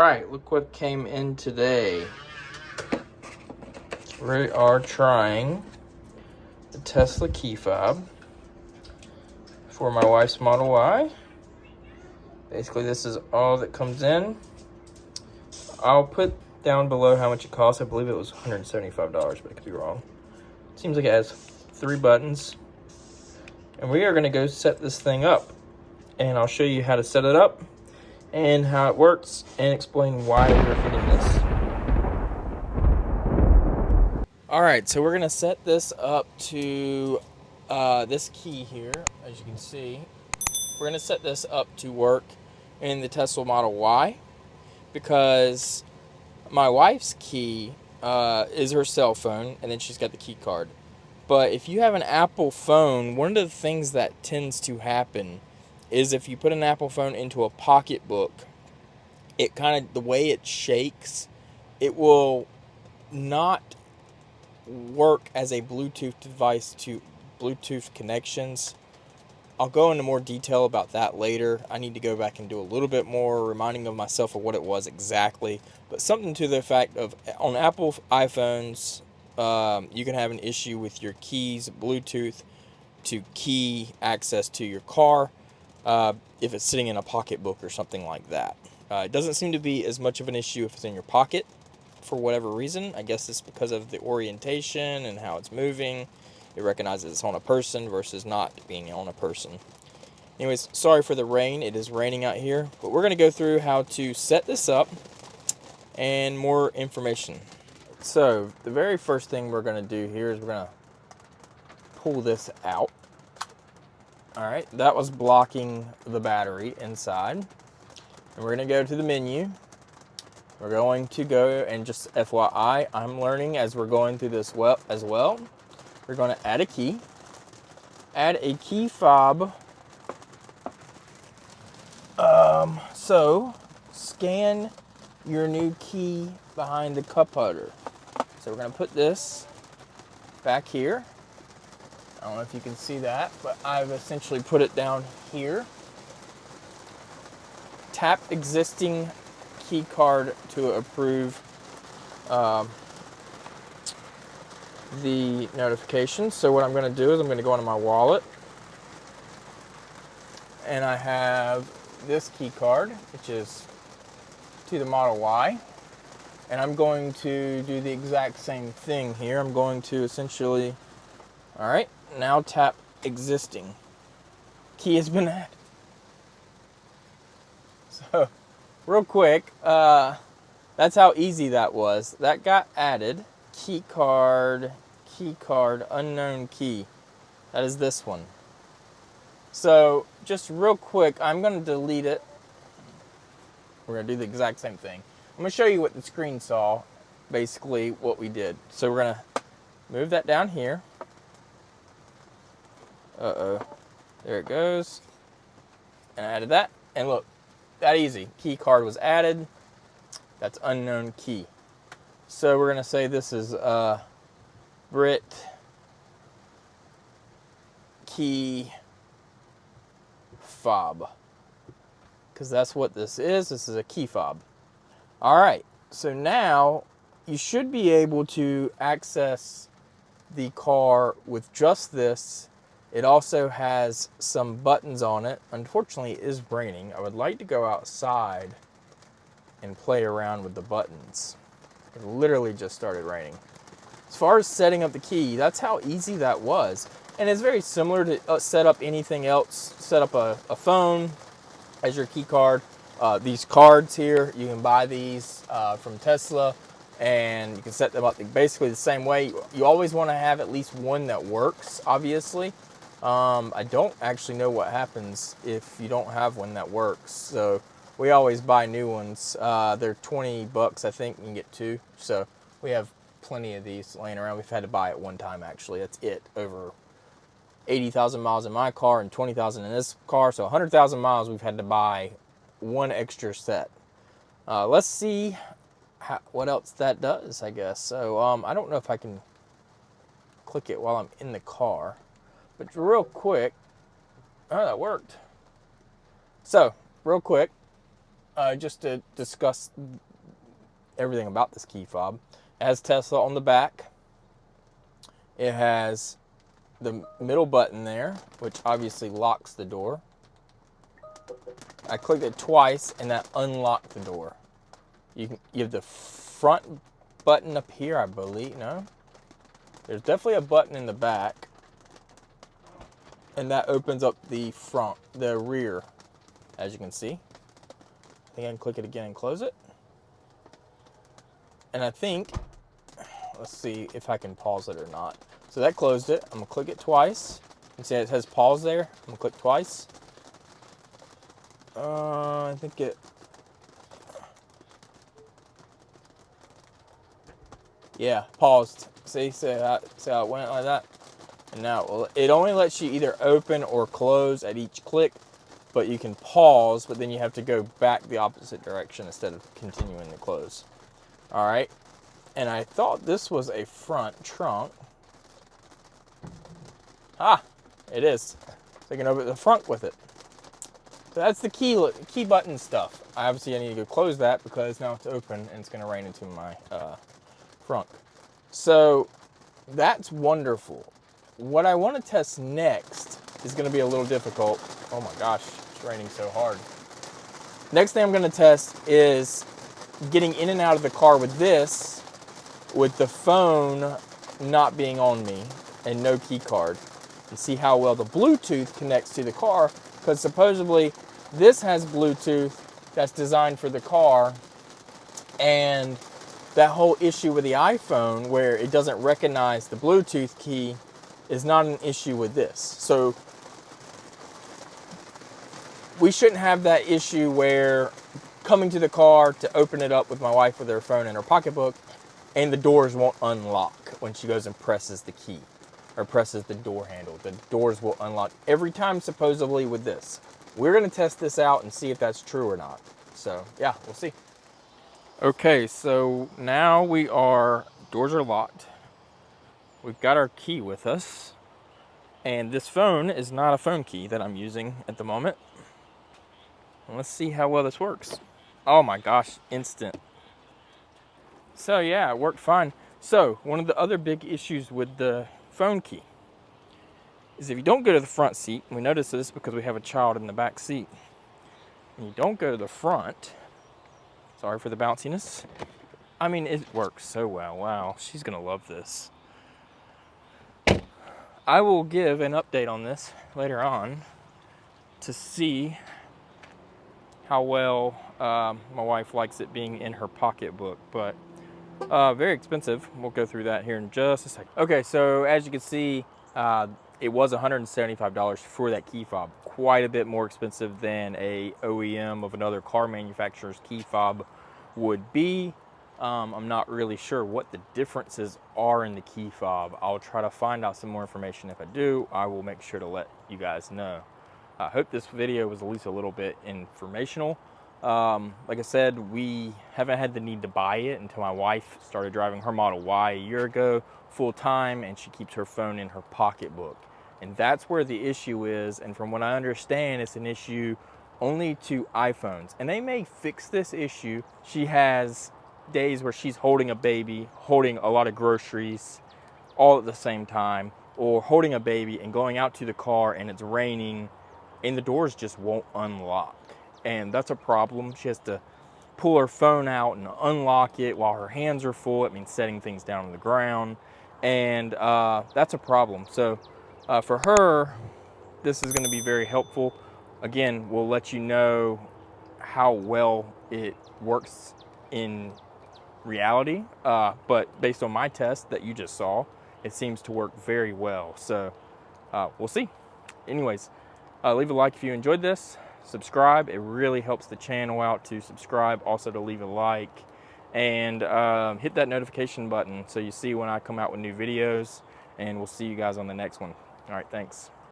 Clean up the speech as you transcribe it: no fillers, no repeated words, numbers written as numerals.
right, look what came in today. We are trying the Tesla Key Fob for my wife's Model Y. Basically, this is all that comes in. I'll put down below how much it costs. I believe it was $175, but I could be wrong. Seems like it has 3 buttons. And we are going to go set this thing up. And I'll show you how to set it up and how it works and explain why we're getting this. Alright, so we're going to set this up to this key here, as you can see. We're going to set this up to work in the Tesla Model Y because my wife's key is her cell phone, and then she's got the key card. But if you have an Apple phone, one of the things that tends to happen is if you put an Apple phone into a pocketbook, it kind of, the way it shakes, it will not work as a Bluetooth device to Bluetooth connections. I'll go into more detail about that later. I need to go back and do a little bit more reminding of myself of what it was exactly. But something to the effect of, on Apple iPhones, you can have an issue with your keys, Bluetooth, to key access to your car if it's sitting in a pocketbook or something like that. It doesn't seem to be as much of an issue if it's in your pocket for whatever reason. I guess it's because of the orientation and how it's moving. It recognizes it's on a person versus not being on a person. Anyways, sorry for the rain. It is raining out here. But we're going to go through how to set this up and more information. So, the very first thing we're going to do here is we're going to pull this out. Alright, that was blocking the battery inside. And we're going to go to the menu. We're going to go, and just FYI, I'm learning as we're going through this as well. We're going to add a key. Add a key fob. So, scan your new key behind the cup holder. So we're going to put this back here. I don't know if you can see that, but I've essentially put it down here. Tap existing key card to approve the notification. So what I'm going to do is I'm going to go into my wallet, and I have this key card, which is to the Model Y, and I'm going to do the exact same thing here. I'm going to essentially, all right, now tap existing. Key has been added. So real quick, that's how easy that was. That got added. Key card, unknown key. That is this one. So just real quick, I'm going to delete it. We're going to do the exact same thing. I'm going to show you what the screen saw, basically what we did. So we're going to move that down here. Uh-oh. There it goes. And I added that. And look, that easy. Key card was added. That's unknown key. So we're going to say this is Brit Key Fob, because that's what this is. This is a key fob. All right. So now you should be able to access the car with just this. It also has some buttons on it. Unfortunately, it is raining. I would like to go outside and play around with the buttons. It literally just started raining. As far as setting up the key, that's how easy that was. And it's very similar to set up anything else. Set up a phone as your key card. These cards here, you can buy these from Tesla, and you can set them up basically the same way. You always want to have at least one that works, obviously. I don't actually know what happens if you don't have one that works. So we always buy new ones. They're $20, I think. You can get 2. So we have plenty of these laying around. We've had to buy it one time, actually. That's it. Over 80,000 miles in my car and 20,000 in this car. So 100,000 miles we've had to buy one extra set. Let's see what else that does, I guess. So I don't know if I can click it while I'm in the car. But real quick, oh, that worked. So, real quick, just to discuss everything about this key fob. It has Tesla on the back. It has the middle button there, which obviously locks the door. I clicked it twice and that unlocked the door. You have the front button up here, I believe. No? There's definitely a button in the back. And that opens up the front, the rear, as you can see. I think I can click it again and close it. And I think, let's see if I can pause it or not. So that closed it. I'm gonna click it twice. You can see it says pause there. I'm gonna click twice. I think it, yeah, paused. See how it went like that? And now, well, it only lets you either open or close at each click, but you can pause, but then you have to go back the opposite direction instead of continuing to close. All right, and I thought this was a front trunk. Ah, it is. So you can open the front with it. So that's the key button stuff. Obviously I need to go close that because now it's open and it's gonna rain into my front. So that's wonderful. What I want to test next is going to be a little difficult. Oh my gosh, it's raining so hard. Next thing I'm going to test is getting in and out of the car with this, with the phone not being on me and no key card, and see how well the Bluetooth connects to the car, because supposedly this has Bluetooth that's designed for the car, and that whole issue with the iPhone where it doesn't recognize the Bluetooth key is not an issue with this. So we shouldn't have that issue where coming to the car to open it up with my wife with her phone and her pocketbook, and the doors won't unlock when she goes and presses the key or presses the door handle. The doors will unlock every time supposedly with this. We're gonna test this out and see if that's true or not. So yeah, we'll see. Okay, so now doors are locked. We've got our key with us. And this phone is not a phone key that I'm using at the moment. Let's see how well this works. Oh my gosh, instant. So yeah, it worked fine. So one of the other big issues with the phone key is if you don't go to the front seat, we notice this because we have a child in the back seat. When you don't go to the front, sorry for the bounciness. I mean, it works so well. Wow, she's gonna love this. I will give an update on this later on to see how well my wife likes it being in her pocketbook, but very expensive. We'll go through that here in just a second. Okay, so as you can see, it was $175 for that key fob. Quite a bit more expensive than a OEM of another car manufacturer's key fob would be. I'm not really sure what the differences are in the key fob. I'll try to find out some more information. If I do, I will make sure to let you guys know. I hope this video was at least a little bit informational. Like I said, we haven't had the need to buy it until my wife started driving her Model Y a year ago full time, and she keeps her phone in her pocketbook. And that's where the issue is, and from what I understand, it's an issue only to iPhones. And they may fix this issue. She has days where she's holding a baby, holding a lot of groceries all at the same time, or holding a baby and going out to the car and it's raining and the doors just won't unlock. And that's a problem. She has to pull her phone out and unlock it while her hands are full. It means setting things down on the ground, and that's a problem. So for her, this is going to be very helpful. Again, we'll let you know how well it works in reality, but based on my test that you just saw, it seems to work very well. So we'll see. Anyways, leave a like if you enjoyed this. Subscribe. It really helps the channel out to subscribe, also to leave a like, and hit that notification button so you see when I come out with new videos, and we'll see you guys on the next one. All right, thanks.